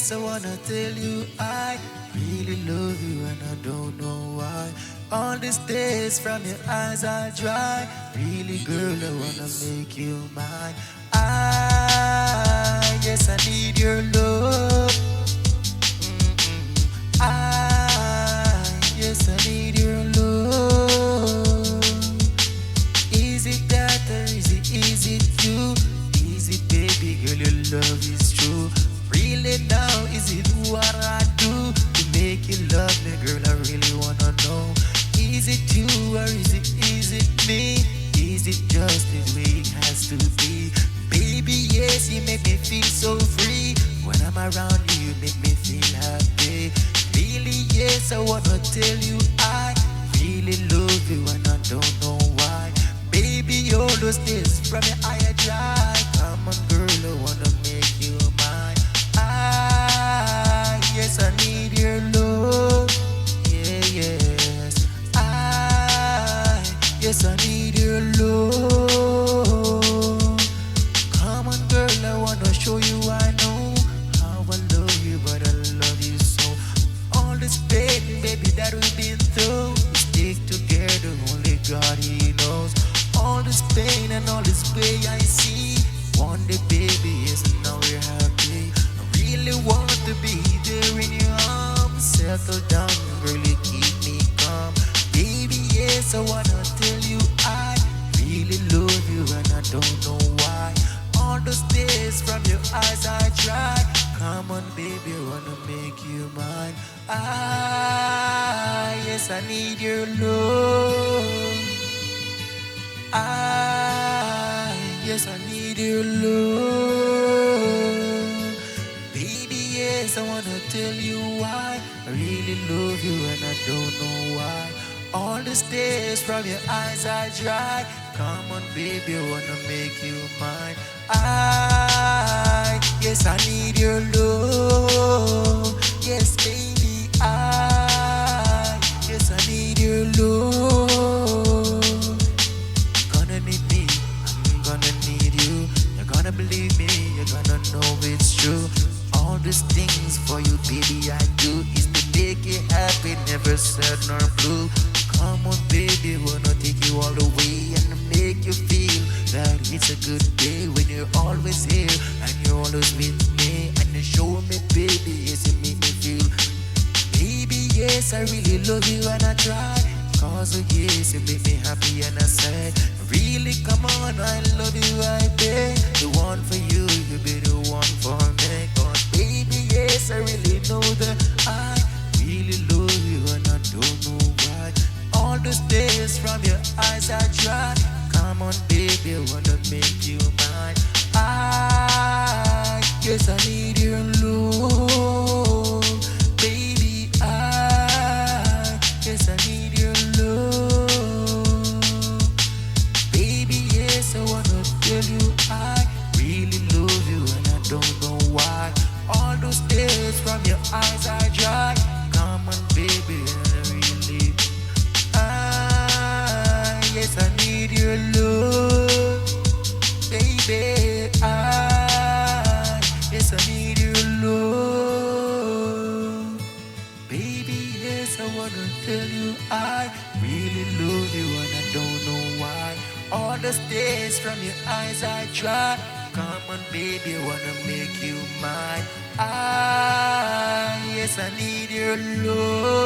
yes, I wanna tell you I really love you and I don't know why. All these days from your eyes are dry. Really, girl, I wanna make you mine. Yes, I need your love. Yes, I need your love. Is it that or is it you? Is it baby girl your love is true? Really now is it what I do to make you love me girl I really wanna know. Is it you or is it me? Is it just the way it has to be? Baby yes you make me feel so free. When I'm around you you make me feel happy. Really yes I wanna tell you I really love you and I don't know why. Baby, all those days from your eye dry. Come on, girl, I wanna make you mine. Yes, I need your love. Yeah, yes. Yes, I need your love. Come on, girl, I wanna show you I know how I love you, but I love you so. All this pain, baby, that we've been through, we stick together, only God, He knows. All this pain and all this way I see. One day, baby, yes, now we're happy. I really want to be there in your arms. Settle down, really keep me calm. Baby, yes, I wanna tell you I really love you and I don't know why. All those days from your eyes I try. Come on, baby, I wanna make you mine. Yes, I need your love. Yes, I need your love. Baby, yes, I wanna tell you why. I really love you and I don't know why. All these days from your eyes are dry. Come on, baby, I wanna make you mine. Yes, I need your love. Yes, baby, yes, I need your love. Gonna need me, I'm gonna need you. You're gonna believe me, you're gonna know it's true. All these things for you, baby, I do is to make you happy, never sad nor blue. Come on, baby, wanna take you all the way and make you feel that it's a good day when you're always here and you're always with me. And you show me, baby, yes, you make me feel. Baby, yes, I really love you and I try. Cause of yes, you make me happy and I say, really, come on, I love you, I beg. The one for you, you be the one for me. Cause baby, yes, I really know that I really love you and I don't know why. All those days from your eyes I try. Come on, baby, I wanna make you mine. Yes, I need your love. Baby, yes, I need your love. Baby, yes, I wanna tell you I really love you and I don't know why. All those days from your eyes I dry. Come on, baby, and I really yes, I need your love. Baby, yes, I need your love. Baby, yes, I wanna tell you I really love you and I don't know why. All the days from your eyes I try. Come on, baby, I wanna make you mine. Yes, I need your love.